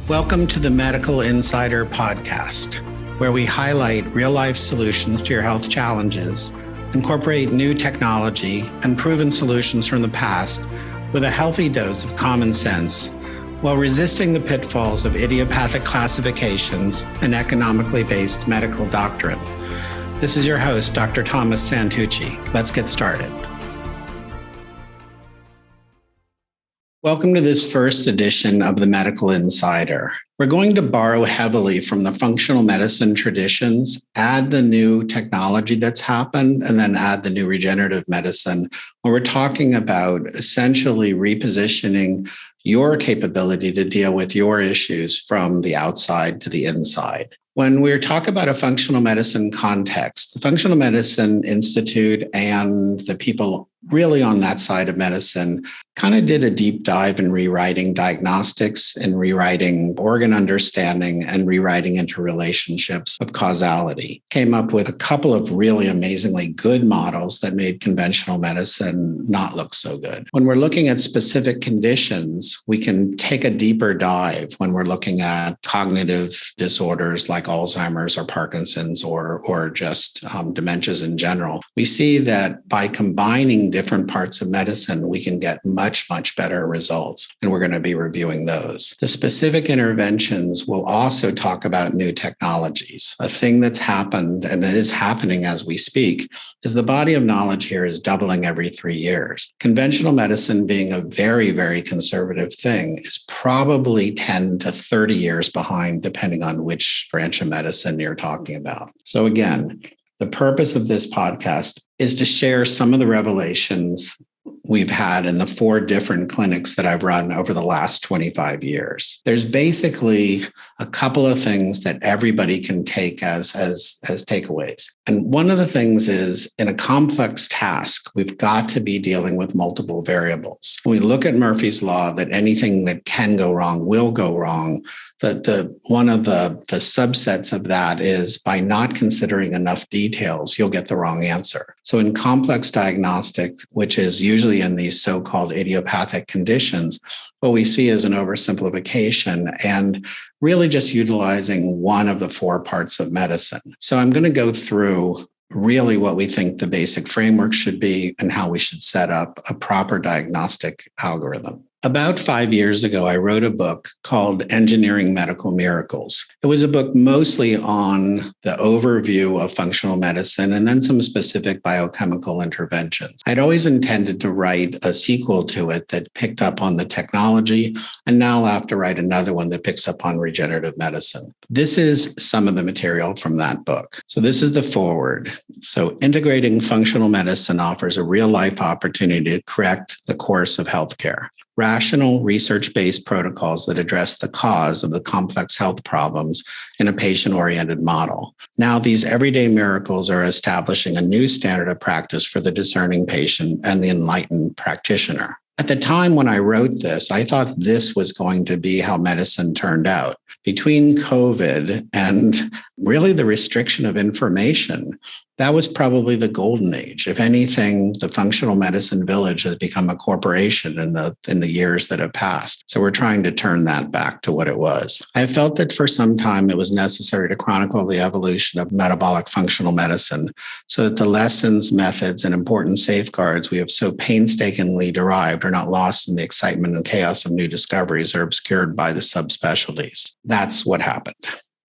Welcome to the Medical Insider Podcast, where we highlight real-life solutions to your health challenges, incorporate new technology and proven solutions from the past with a healthy dose of common sense, while resisting the pitfalls of idiopathic classifications and economically based medical doctrine. This is your host, Dr. Thomas Santucci. Let's get started. Welcome to this first edition of the Medical Insider. We're going to borrow heavily from the functional medicine traditions, add the new technology that's happened, and then add the new regenerative medicine, when we're talking about essentially repositioning your capability to deal with your issues from the outside to the inside. When we talk about a functional medicine context, the Functional Medicine Institute and the people really on that side of medicine kind of did a deep dive in rewriting diagnostics and rewriting organ understanding and rewriting interrelationships of causality. Came up with a couple of really amazingly good models that made conventional medicine not look so good. When we're looking at specific conditions, we can take a deeper dive when we're looking at cognitive disorders like Alzheimer's or Parkinson's or just dementias in general. We see that by combining different parts of medicine, we can get much better results. And we're going to be reviewing those. The specific interventions will also talk about new technologies. A thing that's happened and is happening as we speak is the body of knowledge here is doubling every 3 years. Conventional medicine, being a very conservative thing, is probably 10 to 30 years behind, depending on which branch of medicine you're talking about. So again, the purpose of this podcast is to share some of the revelations we've had in the 4 different clinics that I've run over the last 25 years. There's basically a couple of things that everybody can take as takeaways. And one of the things is, in a complex task, we've got to be dealing with multiple variables. When we look at Murphy's Law, that anything that can go wrong will go wrong. One of the subsets of that is by not considering enough details, you'll get the wrong answer. So in complex diagnostics, which is usually in these so-called idiopathic conditions, what we see is an oversimplification and really just utilizing one of the 4 parts of medicine. So I'm going to go through really what we think the basic framework should be and how we should set up a proper diagnostic algorithm. About 5 years ago, I wrote a book called Engineering Medical Miracles. It was a book mostly on the overview of functional medicine and then some specific biochemical interventions. I'd always intended to write a sequel to it that picked up on the technology, and now I'll have to write another one that picks up on regenerative medicine. This is some of the material from that book. So this is the foreword. So integrating functional medicine offers a real-life opportunity to correct the course of healthcare. Rational, research-based protocols that address the cause of the complex health problems in a patient-oriented model. Now, these everyday miracles are establishing a new standard of practice for the discerning patient and the enlightened practitioner. At the time when I wrote this, I thought this was going to be how medicine turned out. Between COVID and really the restriction of information, that was probably the golden age. If anything, the functional medicine village has become a corporation in the years that have passed. So we're trying to turn that back to what it was. I felt that for some time it was necessary to chronicle the evolution of metabolic functional medicine so that the lessons, methods, and important safeguards we have so painstakingly derived are not lost in the excitement and chaos of new discoveries or obscured by the subspecialties. That's what happened.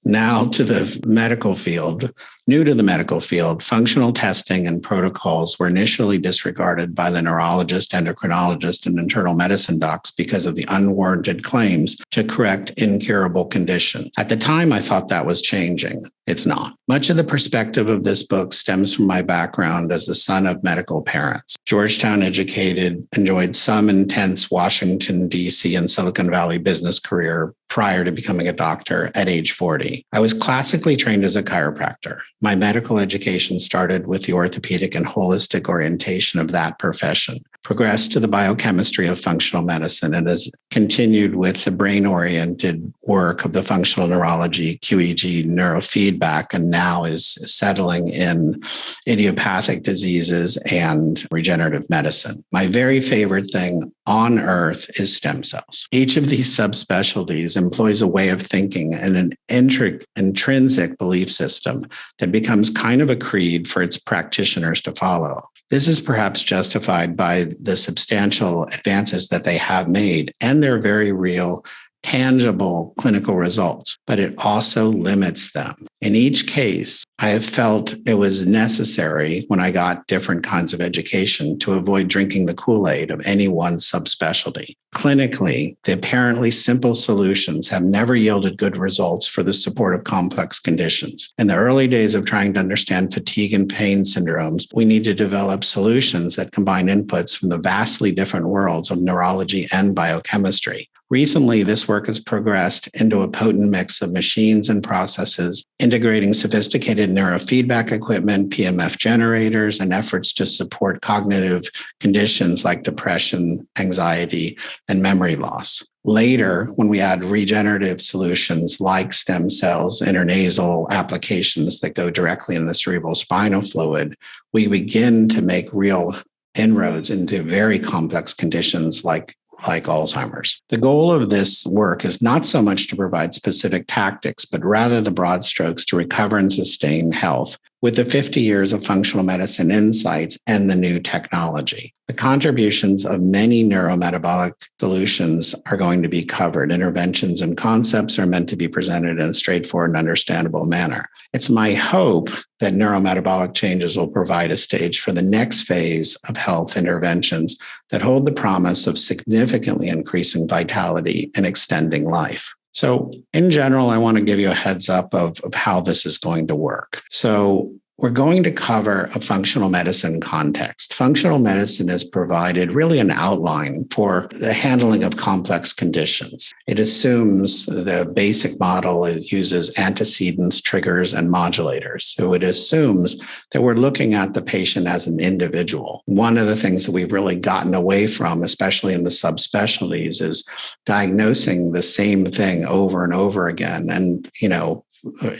Now to the medical field. New to the medical field, functional testing and protocols were initially disregarded by the neurologist, endocrinologist, and internal medicine docs because of the unwarranted claims to correct incurable conditions. At the time, I thought that was changing. It's not. Much of the perspective of this book stems from my background as the son of medical parents. Georgetown educated, enjoyed some intense Washington, D.C. and Silicon Valley business career prior to becoming a doctor at age 40. I was classically trained as a chiropractor. My medical education started with the orthopedic and holistic orientation of that profession. progressed to the biochemistry of functional medicine and has continued with the brain-oriented work of the functional neurology, QEEG, neurofeedback, and now is settling in idiopathic diseases and regenerative medicine. My very favorite thing on earth is stem cells. Each of these subspecialties employs a way of thinking and an intrinsic belief system that becomes kind of a creed for its practitioners to follow. This is perhaps justified by the substantial advances that they have made and their very real, tangible clinical results, but it also limits them. In each case, I have felt it was necessary when I got different kinds of education to avoid drinking the Kool-Aid of any one subspecialty. Clinically, the apparently simple solutions have never yielded good results for the support of complex conditions. In the early days of trying to understand fatigue and pain syndromes, we need to develop solutions that combine inputs from the vastly different worlds of neurology and biochemistry. Recently, this work has progressed into a potent mix of machines and processes, integrating sophisticated neurofeedback equipment, PMF generators, and efforts to support cognitive conditions like depression, anxiety, and memory loss. Later, when we add regenerative solutions like stem cells, intranasal applications that go directly in the cerebral spinal fluid, we begin to make real inroads into very complex conditions like Alzheimer's. The goal of this work is not so much to provide specific tactics, but rather the broad strokes to recover and sustain health with the 50 years of functional medicine insights and the new technology. The contributions of many neurometabolic solutions are going to be covered. Interventions and concepts are meant to be presented in a straightforward and understandable manner. It's my hope that neurometabolic changes will provide a stage for the next phase of health interventions that hold the promise of significantly increasing vitality and extending life. So in general, I want to give you a heads up of how this is going to work. So we're going to cover a functional medicine context. Functional medicine has provided really an outline for the handling of complex conditions. It assumes the basic model uses antecedents, triggers, and modulators. So it assumes that we're looking at the patient as an individual. One of the things that we've really gotten away from, especially in the subspecialties, is diagnosing the same thing over and over again and,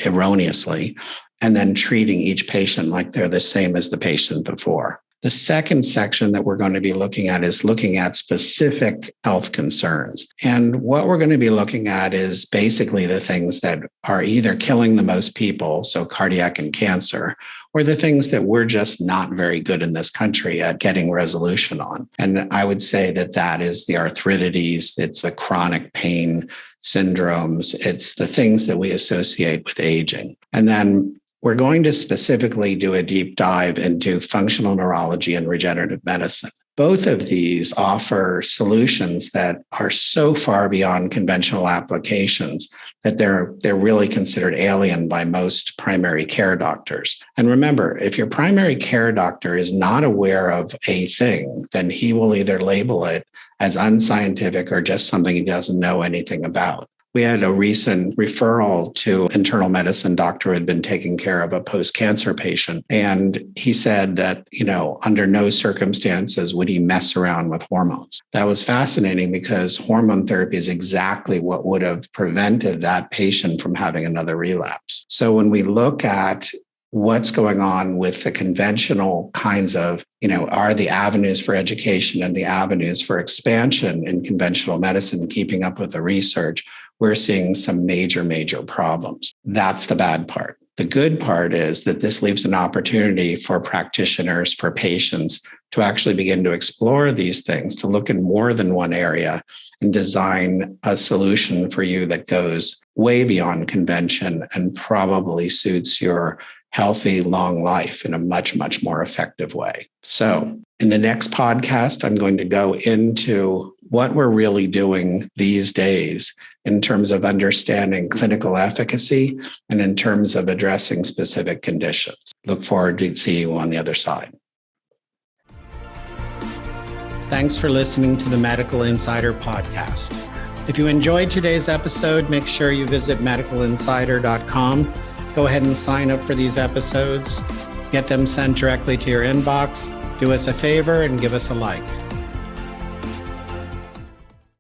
erroneously, and then treating each patient like they're the same as the patient before. The second section that we're going to be looking at is looking at specific health concerns. And what we're going to be looking at is basically the things that are either killing the most people, so cardiac and cancer, or the things that we're just not very good in this country at getting resolution on. And I would say that is the arthritides, it's the chronic pain syndromes, it's the things that we associate with aging. And then we're going to specifically do a deep dive into functional neurology and regenerative medicine. Both of these offer solutions that are so far beyond conventional applications that they're really considered alien by most primary care doctors. And remember, if your primary care doctor is not aware of a thing, then he will either label it as unscientific or just something he doesn't know anything about. We had a recent referral to internal medicine doctor who had been taking care of a post-cancer patient. And he said that, under no circumstances would he mess around with hormones. That was fascinating because hormone therapy is exactly what would have prevented that patient from having another relapse. So when we look at what's going on with the conventional kinds of, are the avenues for education and the avenues for expansion in conventional medicine keeping up with the research, we're seeing some major problems. That's the bad part. The good part is that this leaves an opportunity for practitioners, for patients to actually begin to explore these things, to look in more than one area and design a solution for you that goes way beyond convention and probably suits your healthy, long life in a much more effective way. So in the next podcast, I'm going to go into what we're really doing these days in terms of understanding clinical efficacy and in terms of addressing specific conditions. Look forward to seeing you on the other side. Thanks for listening to the Medical Insider podcast. If you enjoyed today's episode, make sure you visit medicalinsider.com. Go ahead and sign up for these episodes. Get them sent directly to your inbox. Do us a favor and give us a like.